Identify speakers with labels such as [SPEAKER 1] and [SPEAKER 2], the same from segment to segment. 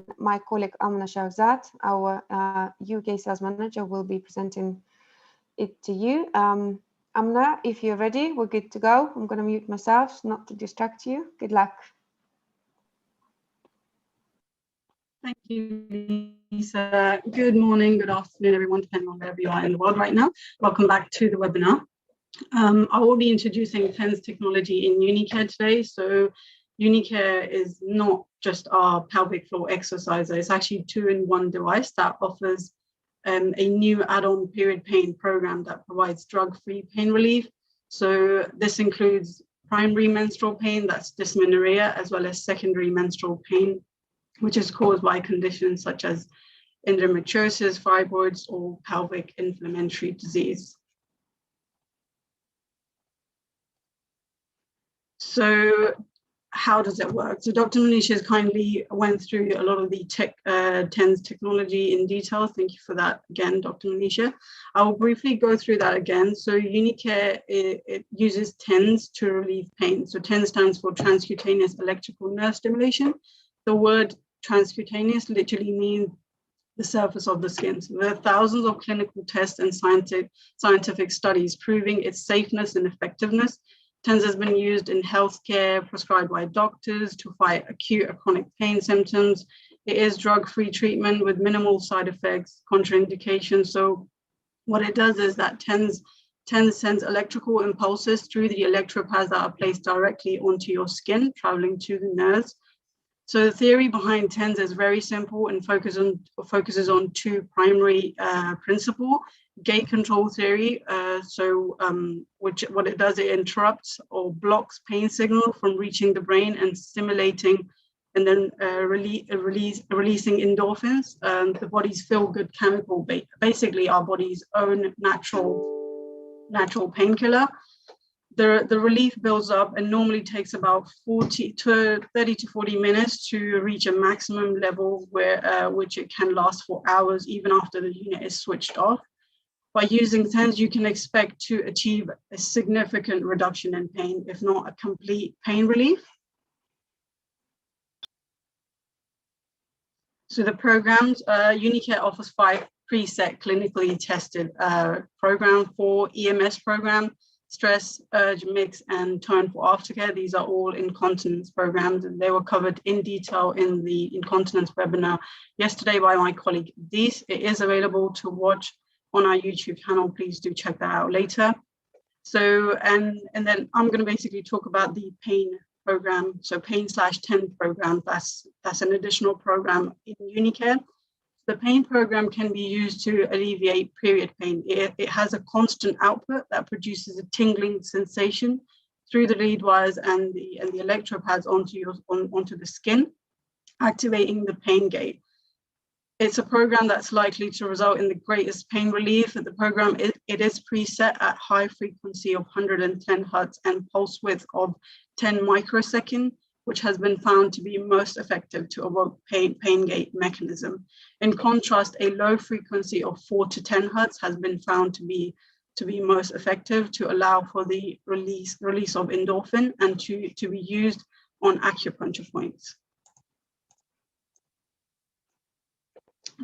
[SPEAKER 1] and my colleague Amna Shahzad, our UK sales manager, will be presenting it to you. Amna, if you're ready, we're good to go. I'm going to mute myself not to distract you. Good luck.
[SPEAKER 2] Thank you, Lisa. Good morning, good afternoon, everyone, depending on wherever you are in the world right now. Welcome back to the webinar. I will be introducing TENS technology in Unicare today. So Unicare is not just our pelvic floor exerciser. It's actually a two-in-one device that offers a new add-on period pain program that provides drug-free pain relief. So this includes primary menstrual pain, that's dysmenorrhea, as well as secondary menstrual pain, which is caused by conditions such as endometriosis, fibroids, or pelvic inflammatory disease. So how does it work? So Dr. Manisha has kindly went through a lot of the TENS technology in detail. Thank you for that again, Dr. Manisha. I will briefly go through that again. So Unicare, it uses TENS to relieve pain. So TENS stands for transcutaneous electrical nerve stimulation. The word transcutaneous literally means the surface of the skin. So there are thousands of clinical tests and scientific studies proving its safeness and effectiveness. TENS has been used in healthcare, prescribed by doctors to fight acute or chronic pain symptoms. It is drug-free treatment with minimal side effects, contraindications. So what it does is that TENS sends electrical impulses through the electropads that are placed directly onto your skin, traveling to the nerves. So the theory behind TENS is very simple and focuses on two primary principles. Gate control theory, what it does, it interrupts or blocks pain signal from reaching the brain and stimulating and then releasing endorphins, the body's feel-good chemical, basically our body's own natural painkiller. The relief builds up and normally takes about 30 to 40 minutes to reach a maximum level where which it can last for hours even after the unit is switched off. By using TENS, you can expect to achieve a significant reduction in pain, if not a complete pain relief. So the programs, Unicare offers 5 preset clinically tested programs for EMS program, stress, urge, mix, and tone for aftercare. These are all incontinence programs, and they were covered in detail in the incontinence webinar yesterday by my colleague Dees. It is available to watch on our YouTube channel. Please do check that out later. So, and then I'm going to basically talk about the pain program. So pain/TENS program, that's an additional program in Unicare. The pain program can be used to alleviate period pain. It has a constant output that produces a tingling sensation through the lead wires and the electropads onto the skin, activating the pain gate. It's a program that's likely to result in the greatest pain relief. The program, it is preset at high frequency of 110 Hertz and pulse width of 10 microsecond, which has been found to be most effective to evoke pain gate mechanism. In contrast, a low frequency of 4 to 10 Hertz has been found to be most effective to allow for the release of endorphin and to be used on acupuncture points.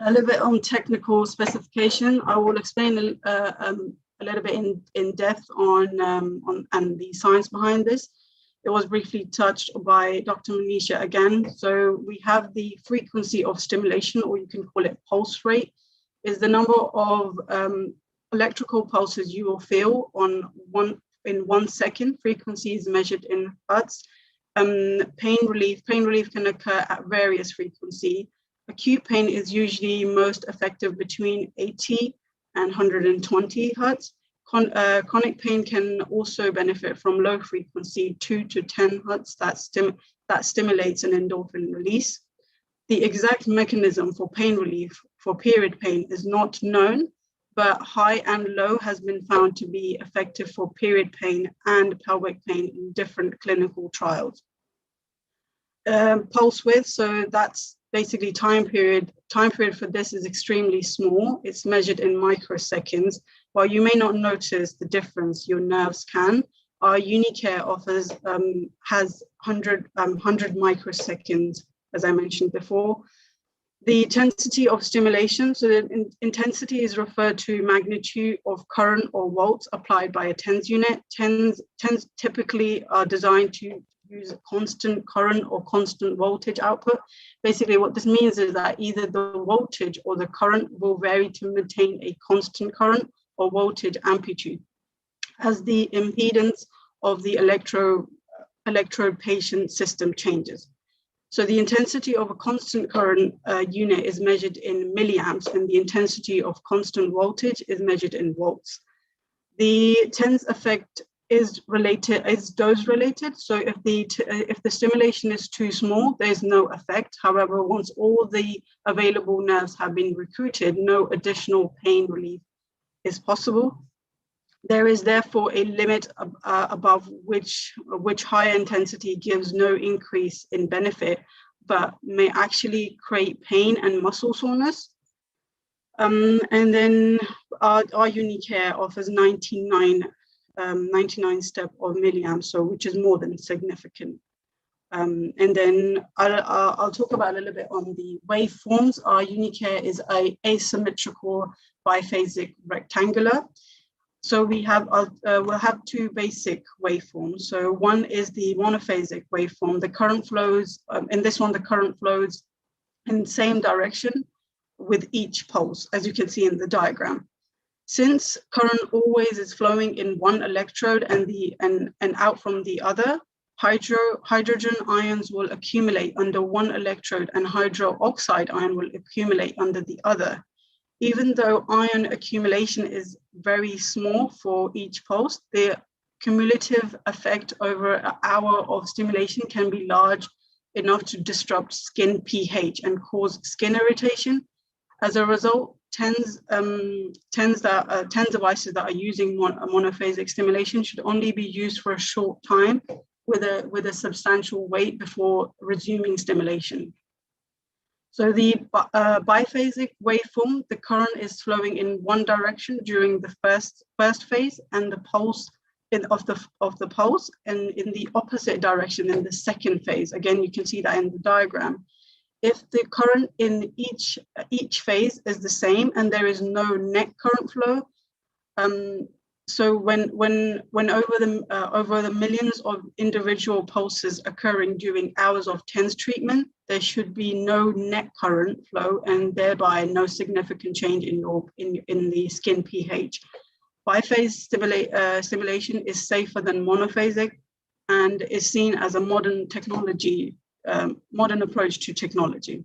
[SPEAKER 2] A little bit on technical specification. I will explain a little bit in depth on and the science behind this. It was briefly touched by Dr. Manisha again. So we have the frequency of stimulation, or you can call it pulse rate, is the number of electrical pulses you will feel in 1 second. Frequency is measured in Hertz. Pain relief can occur at various frequencies. Acute pain is usually most effective between 80 and 120 Hertz. Chronic pain can also benefit from low frequency 2 to 10 Hertz that stimulates an endorphin release. The exact mechanism for pain relief for period pain is not known, but high and low has been found to be effective for period pain and pelvic pain in different clinical trials. Pulse width, so that's basically time period for this is extremely small. It's measured in microseconds. While you may not notice the difference, your nerves can. Our Unicare has 100 microseconds, as I mentioned before. The intensity of stimulation, so the intensity is referred to magnitude of current or volts applied by a TENS unit. TENS typically are designed to use a constant current or constant voltage output. Basically, what this means is that either the voltage or the current will vary to maintain a constant current or voltage amplitude as the impedance of the electrode patient system changes. So the intensity of a constant current unit is measured in milliamps, and the intensity of constant voltage is measured in volts. The TENS effect is dose related. So if the stimulation is too small, there's no effect. However, once all the available nerves have been recruited, no additional pain relief is possible. There is therefore a limit above which higher intensity gives no increase in benefit, but may actually create pain and muscle soreness. And then our Unicare offers 99 step of milliamps, so which is more than significant. And then I'll talk about a little bit on the waveforms. Our Unicare is a asymmetrical biphasic rectangular. So we'll have two basic waveforms. So one is the monophasic waveform. The current flows, in this one, the current flows in the same direction with each pulse, as you can see in the diagram. Since current always is flowing in one electrode and out from the other, hydrogen ions will accumulate under one electrode and hydroxide ion will accumulate under the other. Even though ion accumulation is very small for each pulse, the cumulative effect over an hour of stimulation can be large enough to disrupt skin pH and cause skin irritation. As a result, TENS devices that are using monophasic stimulation should only be used for a short time with a substantial wait before resuming stimulation. So the biphasic waveform, the current is flowing in one direction during the first phase, and the pulse of the pulse, and in the opposite direction in the second phase. Again, you can see that in the diagram. If the current in each phase is the same and there is no net current flow, so when over the millions of individual pulses occurring during hours of TENS treatment, there should be no net current flow and thereby no significant change in the skin pH. Biphase stimulation is safer than monophasic and is seen as a modern approach to technology.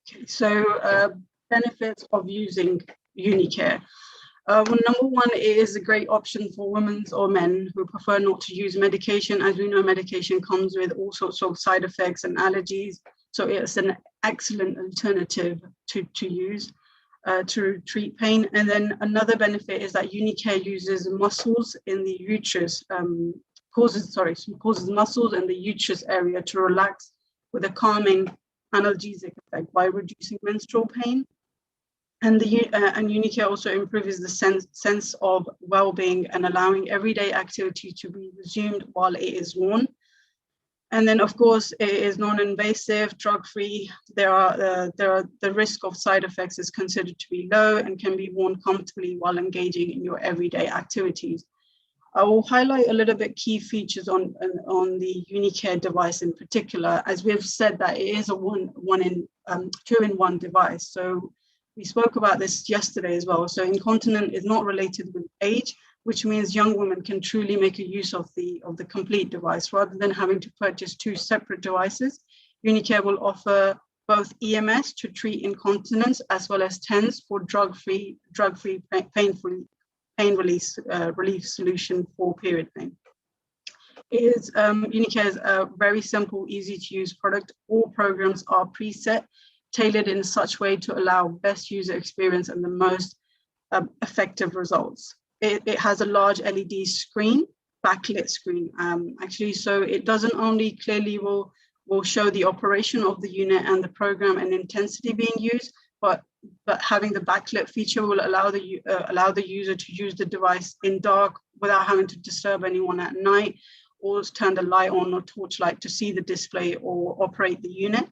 [SPEAKER 2] Okay, so benefits of using Unicare. Well, number one, it is a great option for women or men who prefer not to use medication. As we know, medication comes with all sorts of side effects and allergies. So it's an excellent alternative to use to treat pain. And then another benefit is that Unicare uses muscles in the uterus, causes muscles in the uterus area to relax with a calming analgesic effect by reducing menstrual pain. And Unicare also improves the sense of well-being and allowing everyday activity to be resumed while it is worn. And then, of course, it is non-invasive, drug-free. The risk of side effects is considered to be low and can be worn comfortably while engaging in your everyday activities. I will highlight a little bit key features on the Unicare device in particular, as we've said that it is a two-in-one device. So we spoke about this yesterday as well. So incontinence is not related with age, which means young women can truly make a use of the complete device rather than having to purchase two separate devices. Unicare will offer both EMS to treat incontinence as well as TENS for drug-free pain relief solution for period pain. Unicare is a very simple, easy to use product. All programs are preset, tailored in such way to allow best user experience and the most effective results. It has a large LED screen, backlit screen, actually, so it doesn't only clearly will show the operation of the unit and the program and intensity being used, but having the backlit feature will allow the user to use the device in dark without having to disturb anyone at night, always turn the light on or torchlight to see the display or operate the unit.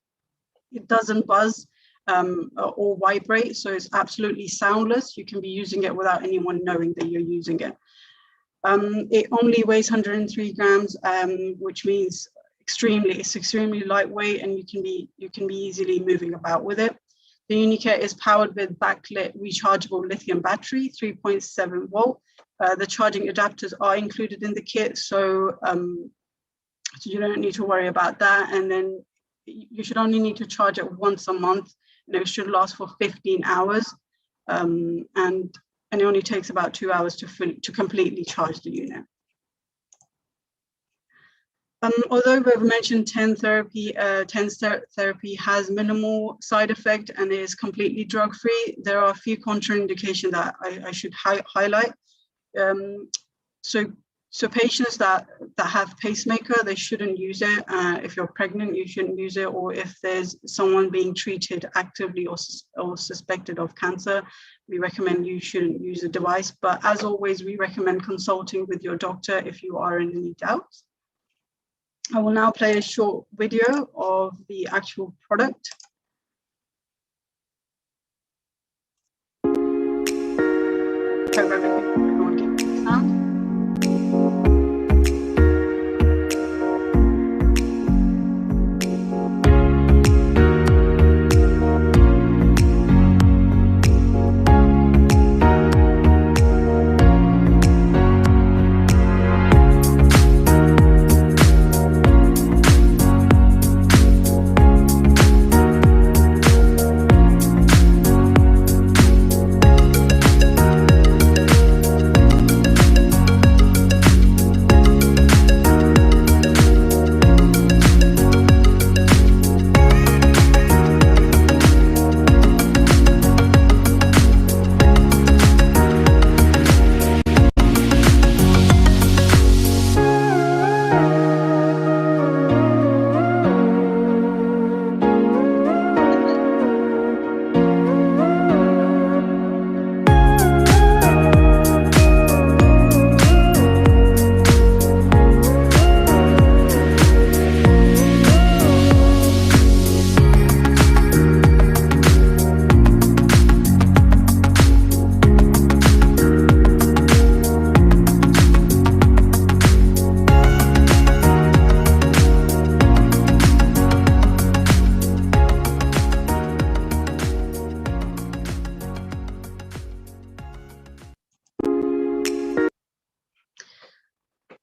[SPEAKER 2] It doesn't buzz or vibrate, so it's absolutely soundless. You can be using it without anyone knowing that you're using it. It only weighs 103 grams, which means it's extremely lightweight, and you can be easily moving about with it. The Unicare is powered with backlit rechargeable lithium battery, 3.7 volt. The charging adapters are included in the kit, so you don't need to worry about that. And then you should only need to charge it once a month, and it should last for 15 hours. And it only takes about 2 hours to completely charge the unit. Although we've mentioned TENS therapy has minimal side effect and is completely drug-free, there are a few contraindications that I should highlight. So patients that have pacemaker, they shouldn't use it. If you're pregnant, you shouldn't use it, or if there's someone being treated actively or suspected of cancer, we recommend you shouldn't use the device. But as always, we recommend consulting with your doctor if you are in any doubt. I will now play a short video of the actual product. Hope everyone can hear the sound.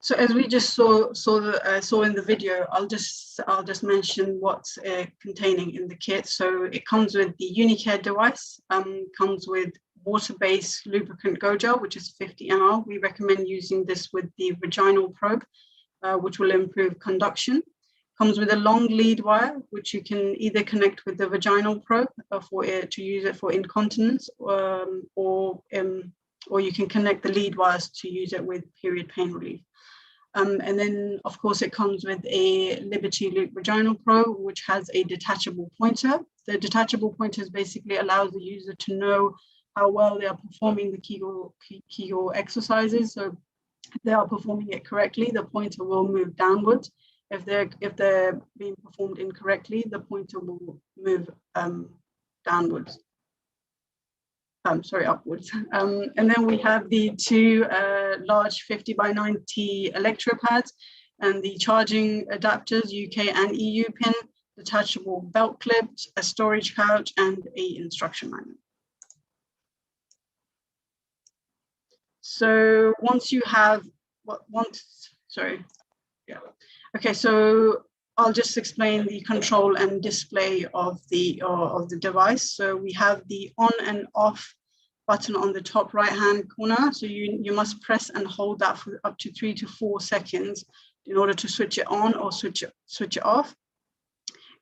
[SPEAKER 2] So as we just saw in the video, I'll just mention what's containing in the kit. So it comes with the Unicare device, comes with water-based lubricant go gel, which is 50 ml. We recommend using this with the vaginal probe, which will improve conduction. Comes with a long lead wire, which you can either connect with the vaginal probe to use it for incontinence, or you can connect the lead wires to use it with period pain relief. And then, of course, it comes with a Liberty Loop vaginal probe, which has a detachable pointer. The detachable pointer basically allows the user to know how well they are performing the Kegel exercises. So if they are performing it correctly, the pointer will move downwards. If they're being performed incorrectly, the pointer will move downwards. Upwards. And then we have the two large 50 by 90 electropads and the charging adapters, UK and EU pin, detachable belt clips, a storage pouch, and a instruction manual. So once you have Okay, so I'll just explain the control and display of the device. So we have the on and off button on the top right-hand corner. So you must press and hold that for up to 3 to 4 seconds in order to switch it on or switch it off.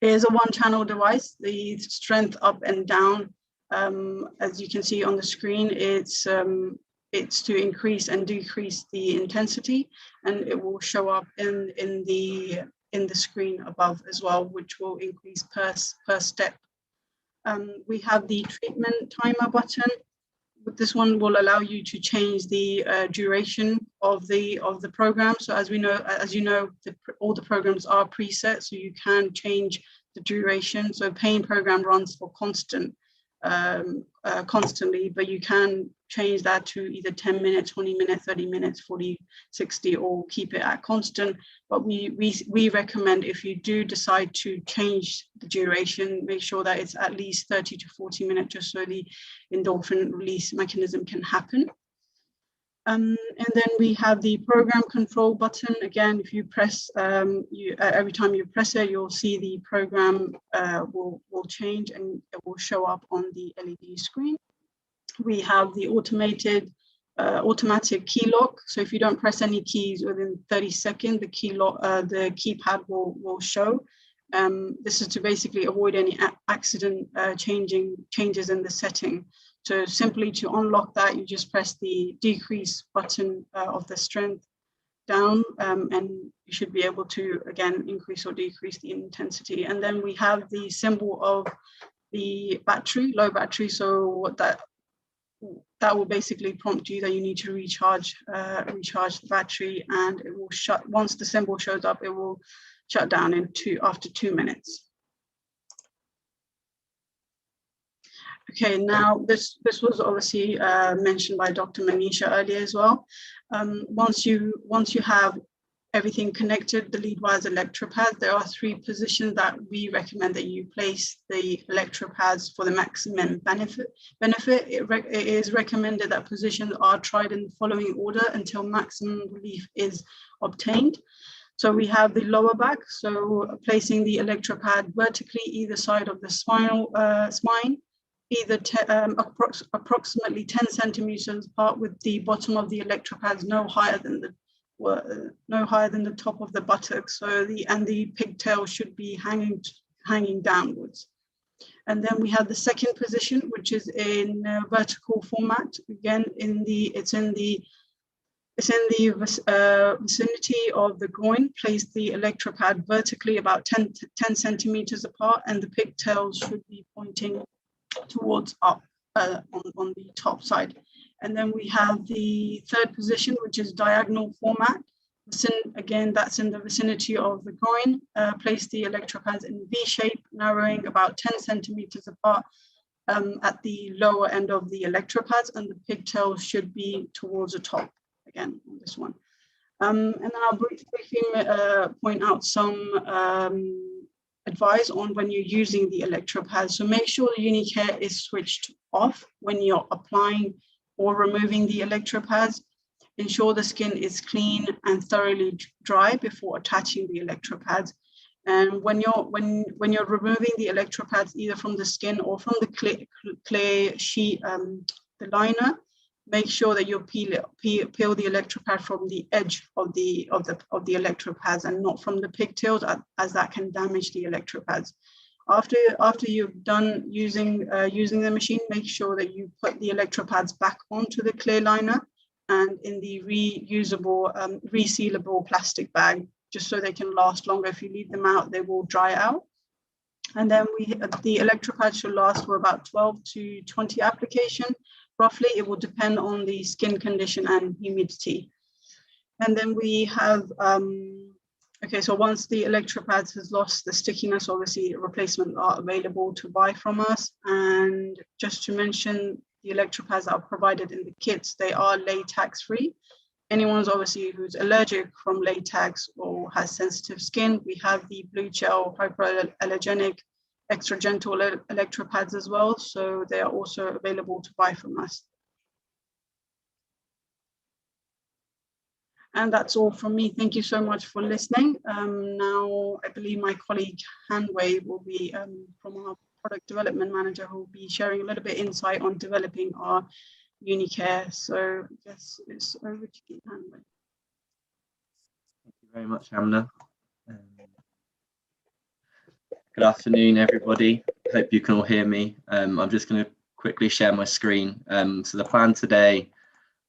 [SPEAKER 2] It is a one-channel device. The strength up and down, as you can see on the screen, it's to increase and decrease the intensity, and it will show up in the screen above as well, which will increase per step. We have the treatment timer button, this one will allow you to change the duration of the program. So as you know, all the programs are preset, so you can change the duration. So paying program runs for constantly, but you can change that to either 10 minutes, 20 minutes, 30 minutes, 40, 60, or keep it at constant. But we recommend, if you do decide to change the duration, make sure that it's at least 30 to 40 minutes, just so the endorphin release mechanism can happen. And then we have the program control button. Again, if you press, every time you press it, you'll see the program will change, and it will show up on the LED screen. We have the automatic key lock. So if you don't press any keys within 30 seconds, the keypad will show. This is to basically avoid any accident changes in the setting. So simply to unlock that, you just press the decrease button of the strength down, and you should be able to, again, increase or decrease the intensity. And then we have the symbol of the battery, low battery. So what that will basically prompt you that you need to recharge the battery, and it will shut. Once the symbol shows up, it will shut down after 2 minutes. Okay, now this was obviously mentioned by Dr. Manisha earlier as well. Once you have everything connected, the lead wires electropads, there are 3 positions that we recommend that you place the electropads for the maximum benefit. It is recommended that positions are tried in the following order until maximum relief is obtained. So we have the lower back, so placing the electropad vertically either side of the spine, either approximately 10 centimeters apart, with the bottom of the electropads no higher than the top of the buttocks. So the pigtail should be hanging downwards. And then we have the second position, which is in vertical format. Again, it's in the vicinity of the groin. Place the electropad vertically about 10 centimeters apart, and the pigtails should be pointing towards up on the top side. And then we have the third position, which is diagonal format. Again, that's in the vicinity of the groin. Place the electropads in V shape, narrowing about 10 centimeters apart at the lower end of the electropads, and the pigtails should be towards the top, again, on this one. And then I'll briefly point out some advice on when you're using the electropad. So make sure the Unicare is switched off when you're applying or removing the electropads. Ensure the skin is clean and thoroughly dry before attaching the electropads. And when you're removing the electropads, either from the skin or from the clay sheet, the liner, make sure that you peel the electropad from the edge of the electropads and not from the pigtails, as that can damage the electropads. After you've done using the machine, make sure that you put the electropads back onto the clear liner and in the reusable, resealable plastic bag, just so they can last longer. If you leave them out, they will dry out. And then the electropads should last for about 12 to 20 applications. Roughly, it will depend on the skin condition and humidity. And then we have, okay, so once the electropads has lost the stickiness, obviously replacements are available to buy from us. And just to mention, the electropads that are provided in the kits, they are latex free. Anyone's obviously who's allergic from latex or has sensitive skin, we have the blue gel hypoallergenic extra gentle electropads as well, so they are also available to buy from us. And that's all from me. Thank you so much for listening. Now, I believe my colleague Hanwei will be from our product development manager, who will be sharing a little bit insight on developing our Unicare. So I guess it's over to you, Hanwei.
[SPEAKER 3] Thank you very much, Amna. Good afternoon, everybody. Hope you can all hear me. I'm just going to quickly share my screen. So the plan today,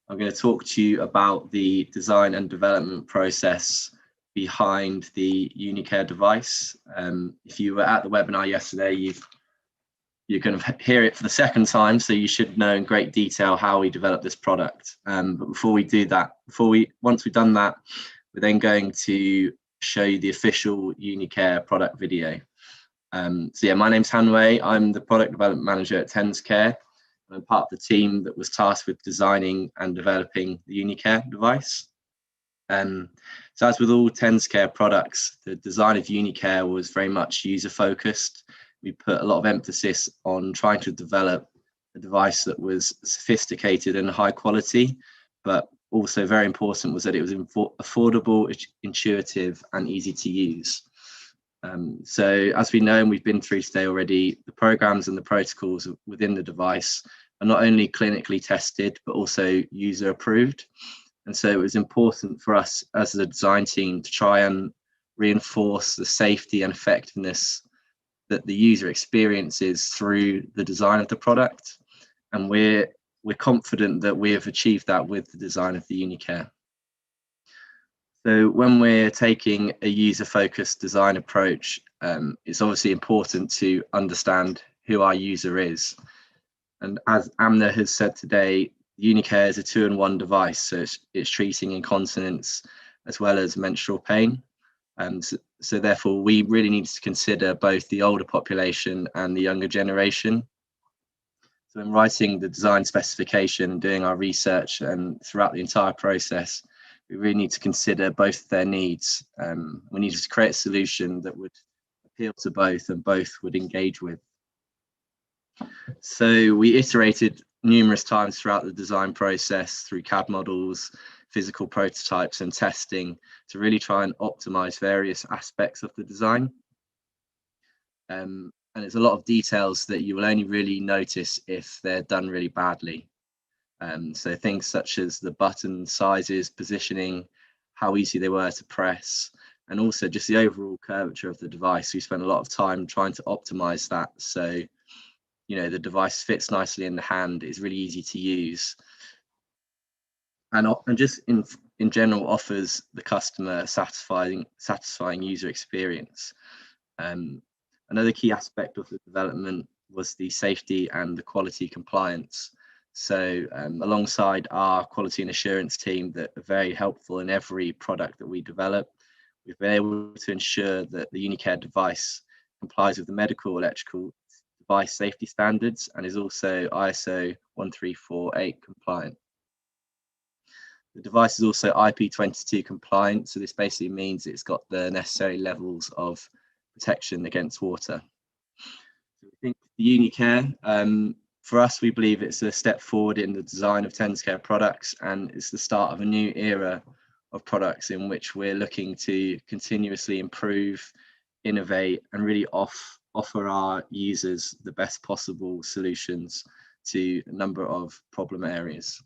[SPEAKER 3] I'm going to talk to you about the design and development process behind the Unicare device. If you were at the webinar yesterday, you're going to hear it for the second time, so you should know in great detail how we developed this product. But before we do that, once we've done that, we're then going to show you the official Unicare product video. So yeah, my name's Hanwei. I'm the product development manager at TensCare. I'm part of the team that was tasked with designing and developing the Unicare device. So as with all TensCare products, the design of Unicare was very much user focused. We put a lot of emphasis on trying to develop a device that was sophisticated and high quality, but also very important was that it was affordable, intuitive, and easy to use. So as we know, and we've been through today already, the programs and the protocols within the device are not only clinically tested, but also user approved. And so it was important for us as the design team to try and reinforce the safety and effectiveness that the user experiences through the design of the product. And we're confident that we have achieved that with the design of the Unicare. So when we're taking a user-focused design approach, it's obviously important to understand who our user is. And as Amna has said today, Unicare is a 2-in-1 device, so it's treating incontinence as well as menstrual pain. So therefore, we really need to consider both the older population and the younger generation. So in writing the design specification, doing our research, and throughout the entire process, we really need to consider both their needs. We needed to create a solution that would appeal to both and both would engage with. So we iterated numerous times throughout the design process through CAD models, physical prototypes and testing to really try and optimize various aspects of the design. And there's a lot of details that you will only really notice if they're done really badly. So things such as the button sizes, positioning, how easy they were to press, and also just the overall curvature of the device. We spent a lot of time trying to optimize that. So, you know, the device fits nicely in the hand, is really easy to use. And just in general offers the customer satisfying user experience. Another key aspect of the development was the safety and the quality compliance. So alongside our quality and assurance team that are very helpful in every product that we develop, we've been able to ensure that the Unicare device complies with the medical electrical device safety standards and is also ISO 13485 compliant. The device is also IP22 compliant, so this basically means it's got the necessary levels of protection against water. So we think the Unicare, for us, we believe it's a step forward in the design of TensCare products, and it's the start of a new era of products in which we're looking to continuously improve, innovate, and really offer our users the best possible solutions to a number of problem areas.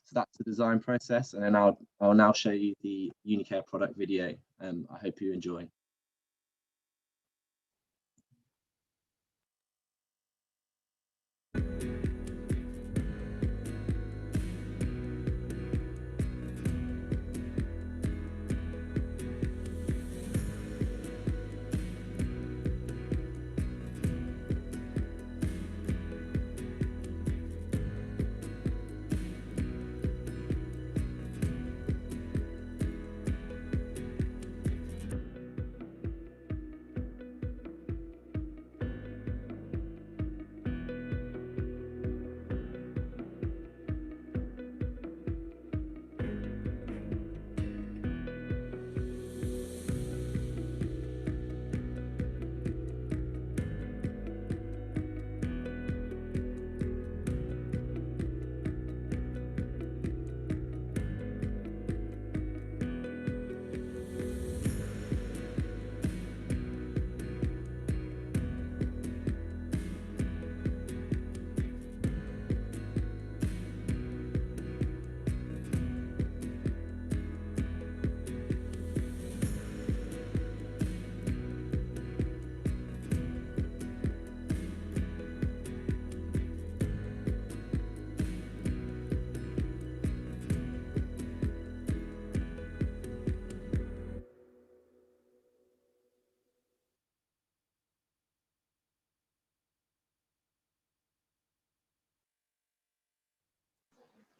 [SPEAKER 3] So that's the design process, and then I'll now show you the Unicare product video. I hope you enjoy.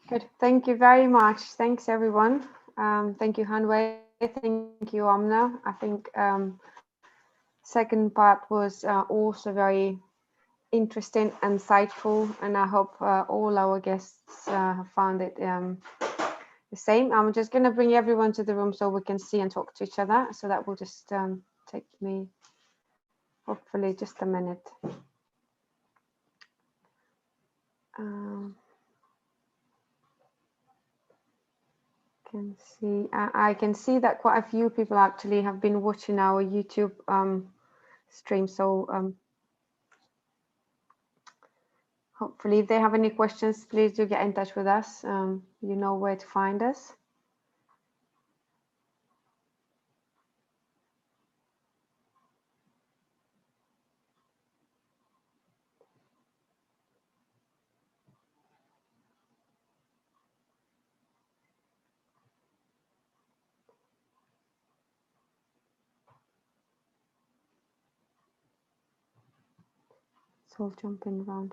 [SPEAKER 1] Good. Thank you very much. Thanks, everyone. Thank you, Hanwei. Thank you, Amna. I think second part was also very interesting, insightful, and I hope all our guests have found it the same. I'm just going to bring everyone to the room so we can see and talk to each other. So that will just take me hopefully just a minute. Can see I can see that quite a few people actually have been watching our YouTube stream. So hopefully, if they have any questions, please do get in touch with us. You know where to find us. So jumping around.